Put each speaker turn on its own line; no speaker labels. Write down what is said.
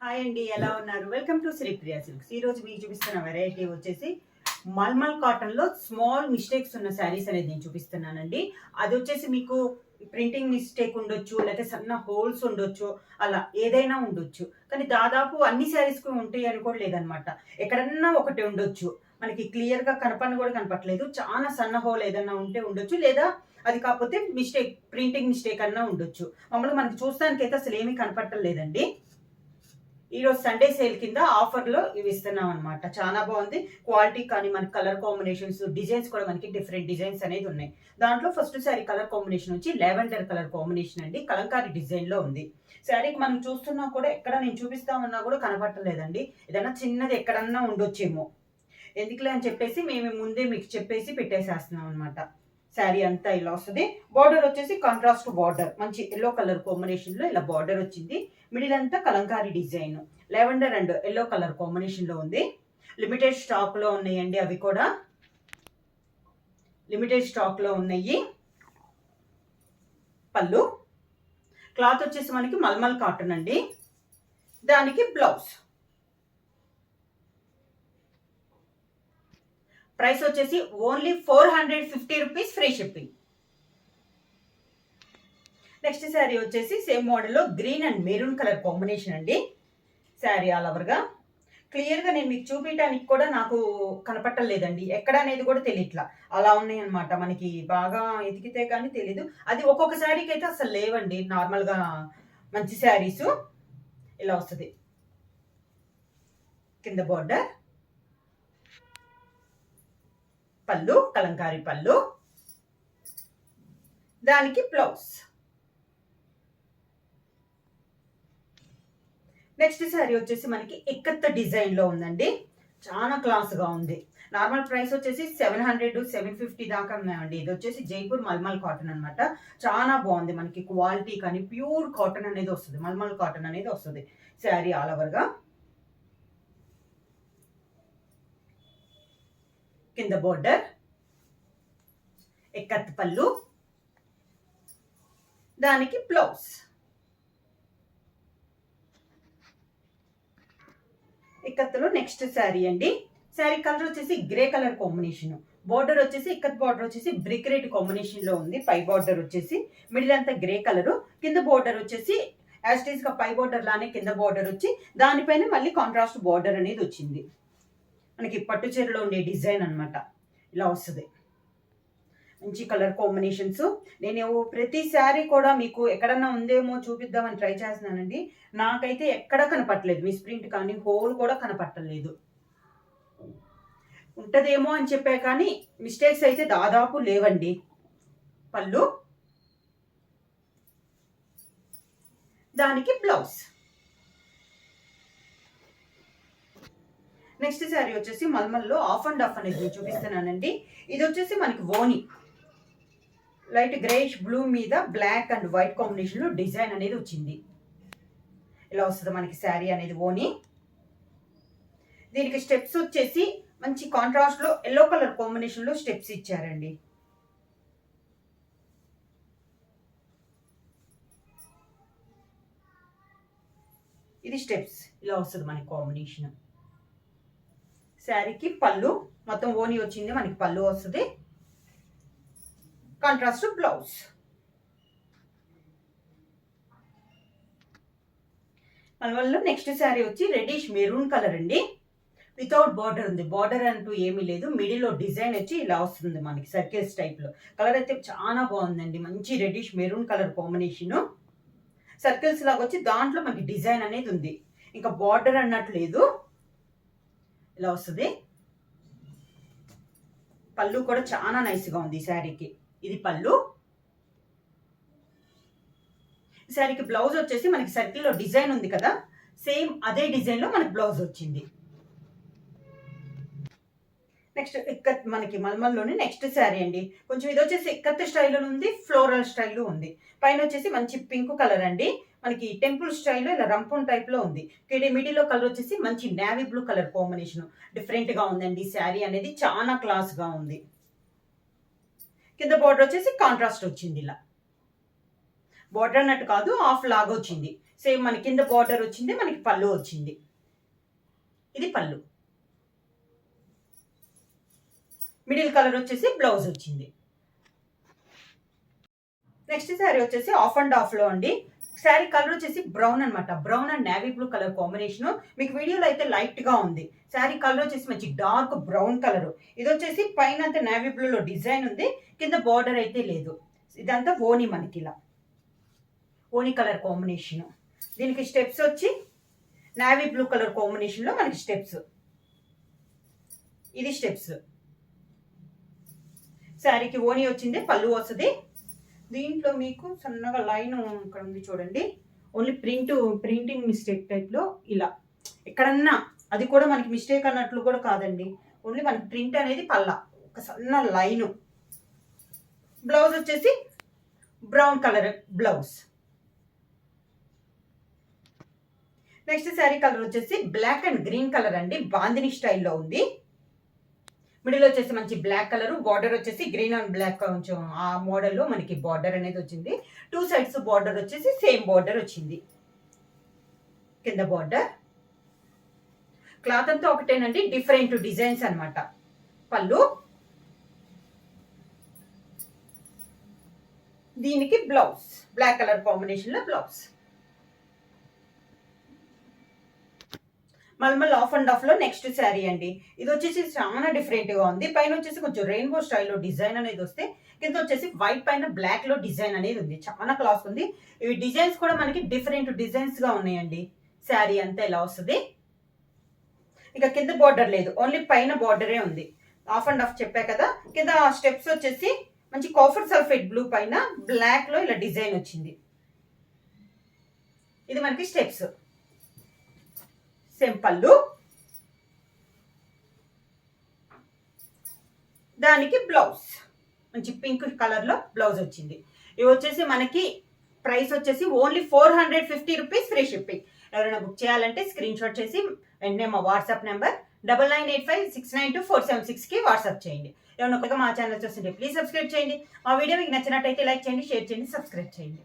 Hi అండి, ఎలా ఉన్నారు? Welcome to Sripriya silks. ఈ రోజు మీకు చూపిస్తున్న వెరైటీ వచ్చేసి మల్మల్ కాటన్ లో స్మాల్ మిస్టేక్స్ ఉన్న శారీస్ అనేది నేను చూపిస్తున్నానండి. అది వచ్చేసి మీకు ప్రింటింగ్ మిస్టేక్ ఉండొచ్చు, లేకపోతే సన్న హోల్స్ ఉండొచ్చు, అలా ఏదైనా ఉండొచ్చు. కానీ దాదాపు అన్ని శారీస్ కు ఉంటాయి అని కూడా లేదనమాట. ఎక్కడన్నా ఒకటి ఉండొచ్చు, మనకి క్లియర్ గా కనపడని కూడా కనపట్లేదు. చాలా సన్న హోల్ ఏదన్నా ఉంటే ఉండొచ్చు, లేదా అది కాకపోతే మిస్టేక్ ప్రింటింగ్ మిస్టేక్ అన్నా ఉండొచ్చు. మమ్మల్ని మనకి చూస్తానికి అయితే అసలు ఏమీ కనపడటం లేదండి. ఈ రోజు సండే సేల్ కింద ఆఫర్ లో ఇవి ఇస్తున్నాం అనమాట. చాలా బాగుంది క్వాలిటీ, కానీ మనకి కలర్ కాంబినేషన్స్, డిజైన్స్ కూడా మనకి డిఫరెంట్ డిజైన్స్ అనేది ఉన్నాయి. దాంట్లో ఫస్ట్ శారీ కలర్ కాంబినేషన్ వచ్చి లెవెండర్ కలర్ కాంబినేషన్ అండి, కలంకారీ డిజైన్ లో ఉంది. శారీకి మనం చూస్తున్నా కూడా ఎక్కడ నేను చూపిస్తామన్నా కూడా కనపట్టలేదండి. ఏదైనా చిన్నది ఎక్కడన్నా ఉండొచ్చేమో, ఎందుకులే అని చెప్పేసి మేము ముందే మీకు చెప్పేసి పెట్టేసేస్తున్నాం అనమాట. శారీ అంతా ఇలా వస్తుంది. బార్డర్ వచ్చేసి కాంట్రాస్ట్ బార్డర్, మంచి ఎల్లో కలర్ కాంబినేషన్ లో ఇలా బార్డర్ వచ్చింది. మిడిల్ అంతా Kalamkari design, lavender and yellow colour combination లో ఉంది. లిమిటెడ్ స్టాక్ లో ఉన్నాయండి, అవి కూడా లిమిటెడ్ స్టాక్ లో ఉన్నాయి. పళ్ళు క్లాత్ వచ్చేసి మనకి మల్మల్ కాటన్ అండి. దానికి బ్లౌజ్ ప్రైస్ వచ్చేసి only 450 rupees, free shipping. Next sari వచ్చేసి సేమ్ మోడల్లో green and maroon colour combination అండి. శారీ ఆల్ ఓవర్గా క్లియర్గా నేను మీకు చూపించడానికి కూడా నాకు కనపట్టలేదండి, ఎక్కడ అనేది కూడా తెలియట్లా. అలా ఉన్నాయి అనమాట. మనకి బాగా ఎతికితే కానీ తెలీదు. అది ఒక్కొక్క శారీకి అయితే అసలు లేవండి. నార్మల్గా మంచి శారీస్ ఇలా వస్తుంది. కింద బార్డర్, పళ్ళు కలంకారీ పళ్ళు, దానికి బ్లౌజ్. నెక్స్ట్ శారీ వచ్చేసి మనకి ఇక్కత్త డిజైన్ లో ఉందండి. చాలా క్లాస్ గా ఉంది. నార్మల్ ప్రైస్ వచ్చేసి 700 750 దాకా ఉన్నాయండి. ఇది వచ్చేసి జైపూర్ మల్మల్ కాటన్ అనమాట. చాలా బాగుంది. మనకి క్వాలిటీ కానీ ప్యూర్ కాటన్ అనేది వస్తుంది, మల్మల్ కాటన్ అనేది వస్తుంది. శారీ ఆల్ ఓవర్ గా కింద బోర్డర్, ఇక్కత్ పళ్ళు, దానికి బ్లౌజ్. ఇక్కత్తులో నెక్స్ట్ శారీ అండి. శారీ కలర్ వచ్చేసి గ్రే కలర్ కాంబినేషన్. బార్డర్ వచ్చేసి ఇక్కత్ బార్డర్ వచ్చేసి బ్రిక్ రెడ్ కాంబినేషన్ లో ఉంది. పై బార్డర్ వచ్చేసి మిడిల్ అంతా గ్రే కలర్, కింద బార్డర్ వచ్చేసి యాస్టీస్ గా పై బార్డర్ లానే కింద బార్డర్ వచ్చి దానిపైన మళ్ళీ కాంట్రాస్ట్ బార్డర్ అనేది వచ్చింది. మనకి పట్టు చీరలో ఉండే డిజైన్ అనమాట. ఇలా వస్తుంది. మంచి కలర్ కాంబినేషన్స్. నేను ప్రతి శారీ కూడా మీకు ఎక్కడన్నా ఉందేమో చూపిద్దామని ట్రై చేస్తున్నానండి. నాకైతే ఎక్కడ కనపట్టలేదు. మిస్ ప్రింట్ కానీ హోల్ కూడా కనపట్టలేదు. ఉంటదేమో అని చెప్పా కానీ మిస్టేక్స్ అయితే దాదాపు లేవండి. పళ్ళు, దానికి బ్లౌజ్. నెక్స్ట్ శారీ వచ్చేసి మల్మల్లో ఆఫ్ అండ్ ఆఫ్ అనేది చూపిస్తున్నానండి. ఇది వచ్చేసి మనకి ఓని లైట్ గ్రేష్ బ్లూ మీద బ్లాక్ అండ్ వైట్ కాంబినేషన్ లో డిజైన్ అనేది వచ్చింది. ఇలా వస్తుంది మనకి శారీ అనేది ఓని. దీనికి స్టెప్స్ వచ్చేసి మంచి కాంట్రాస్ట్ లో ఎల్లో కలర్ కాంబినేషన్ లో స్టెప్స్ ఇచ్చారండి. ఇది స్టెప్స్ ఇలా వస్తుంది మనకి కాంబినేషన్. శారీకి పళ్ళు మొత్తం ఓని వచ్చింది, మనకి పళ్ళు వస్తుంది. Contrast blouse. మళ్ళీ నెక్స్ట్ శారీ వచ్చి రెడ్డిష్ మెరూన్ కలర్ అండి. వితౌట్ బార్డర్ ఉంది, బార్డర్ అంటూ ఏమీ లేదు. మిడిల్ లో డిజైన్ వచ్చి ఇలా వస్తుంది మనకి సర్కిల్స్ టైప్ లో. కలర్ అయితే చాలా బాగుందండి. మంచి reddish maroon colour combination, circles లాగా వచ్చి దాంట్లో మనకి డిజైన్ అనేది ఉంది. ఇంకా బార్డర్ అన్నట్టు లేదు. ఇలా వస్తుంది. పళ్ళు కూడా చాలా నైస్ గా ఉంది శారీకి. ఇది పళ్ళు. శారీకి బ్లౌజ్ వచ్చేసి మనకి సర్కిల్ లో డిజైన్ ఉంది కదా, సేమ్ అదే డిజైన్ లో మనకి బ్లౌజ్ వచ్చింది. నెక్స్ట్ ఇక్కత్ మనకి మల్మల్లోని నెక్స్ట్ శారీ అండి. కొంచెం ఇది వచ్చేసి ఇక్కత్ స్టైల్లో ఉంది, ఫ్లోరల్ స్టైల్లో ఉంది. పైన వచ్చేసి మంచి పింక్ కలర్ అండి. మనకి టెంపుల్ స్టైల్లో ఇలా రంపం టైప్ లో ఉంది. మిడిల్ లో కలర్ వచ్చేసి మంచి navy blue colour combination. Different గా ఉందండి. శారీ అనేది చాలా క్లాస్ గా ఉంది. కింద బార్డర్ వచ్చేసి కాంట్రాస్ట్ వచ్చింది. ఇలా బార్డర్ అన్నట్టు కాదు, హాఫ్ లాగా వచ్చింది. సేమ్ మన కింద బార్డర్ వచ్చింది, మనకి పళ్ళు వచ్చింది. ఇది పళ్ళు. మిడిల్ కలర్ వచ్చేసి బ్లౌజ్ వచ్చింది. నెక్స్ట్ శారీ వచ్చేసి ఆఫ్ అండ్ ఆఫ్ లో అండి. శారీ కలర్ వచ్చేసి బ్రౌన్ అనమాట. Brown and navy blue colour combination. మీకు వీడియోలో అయితే లైట్ గా ఉంది. శారీ కలర్ వచ్చేసి మంచి డార్క్ బ్రౌన్ కలర్. ఇది వచ్చేసి పైన అంతా నేవీ బ్లూలో డిజైన్ ఉంది, కింద బార్డర్ అయితే లేదు. ఇదంతా ఓని, మనకి ఇలా ఓని కలర్ కాంబినేషన్. దీనికి స్టెప్స్ వచ్చి నేవీ బ్లూ కలర్ కాంబినేషన్ లో మనకి స్టెప్స్. ఇది స్టెప్స్. శారీకి ఓని వచ్చింది, పళ్ళు వస్తుంది. దీంట్లో మీకు సన్నగా లైన్ ఇక్కడ ఉంది చూడండి. ఓన్లీ ప్రింటింగ్ మిస్టేక్ టైప్లో ఇలా ఎక్కడన్నా, అది కూడా మనకి మిస్టేక్ అన్నట్లు కూడా కాదండి. ఓన్లీ మనకి ప్రింట్ అనేది పల్లా, ఒక సన్న లైను. బ్లౌజ్ వచ్చేసి brown colour blouse. Next sari colour వచ్చేసి బ్లాక్ అండ్ గ్రీన్ కలర్ అండి. బాందిని స్టైల్లో ఉంది. మిడిల్ వచ్చేసి మంచి బ్లాక్ కలర్, బార్డర్ వచ్చేసి గ్రీన్ అండ్ బ్లాక్, కొంచెం ఆ మోడల్లో మనకి బార్డర్ అనేది వచ్చింది. 2 సైడ్స్ బార్డర్ వచ్చేసి సేమ్ బార్డర్ వచ్చింది. కింద బార్డర్. క్లాత్ అంతా ఒకటేనండి, డిఫరెంట్ డిజైన్స్ అనమాట. పళ్ళు. దీనికి బ్లౌజ్ బ్లాక్ కలర్ కాంబినేషన్ లో blouse. Mulmul half and half లో నెక్స్ట్ శారీ అండి. ఇది వచ్చేసి చాలా డిఫరెంట్ గా ఉంది. పైన వచ్చేసి కొంచెం రెయిన్బో స్టైల్లో డిజైన్ అనేది వస్తే, కింద వచ్చేసి వైట్ పైన బ్లాక్ లో డిజైన్ అనేది ఉంది. చాలా క్లాస్ ఉంది. ఇవి డిజైన్స్ కూడా మనకి డిఫరెంట్ డిజైన్స్ గా ఉన్నాయండి. శారీ అంతా ఇలా వస్తుంది. ఇక కింద బార్డర్ లేదు, ఓన్లీ పైన బార్డరే ఉంది. ఆఫ్ అండ్ ఆఫ్ చెప్పా కదా. కింద స్టెప్స్ వచ్చేసి మంచి కాఫర్ సల్ఫేట్ బ్లూ పైన బ్లాక్ లో ఇలా డిజైన్ వచ్చింది. ఇది మనకి స్టెప్స్. సేమ్ పళ్ళు. దానికి బ్లౌజ్ మంచి పింక్ కలర్ లో బ్లౌజ్ వచ్చింది. ఇవి వచ్చేసి మనకి ప్రైస్ వచ్చేసి ఓన్లీ 450 రూపీస్, ఫ్రీ షిప్పింగ్. ఎవరైనా బుక్ చేయాలంటే స్క్రీన్ షాట్ చేసి వెంటనే మా వాట్సాప్ నెంబర్ 9985692476 కి వాట్సాప్ చేయండి. ఎవరైనా కొత్తగా మా ఛానల్ చూస్తుంటే ప్లీజ్ సబ్స్క్రైబ్ చేయండి. మా వీడియో మీకు నచ్చినట్టయితే లైక్ చేయండి, షేర్ చేయండి, సబ్స్క్రైబ్ చేయండి.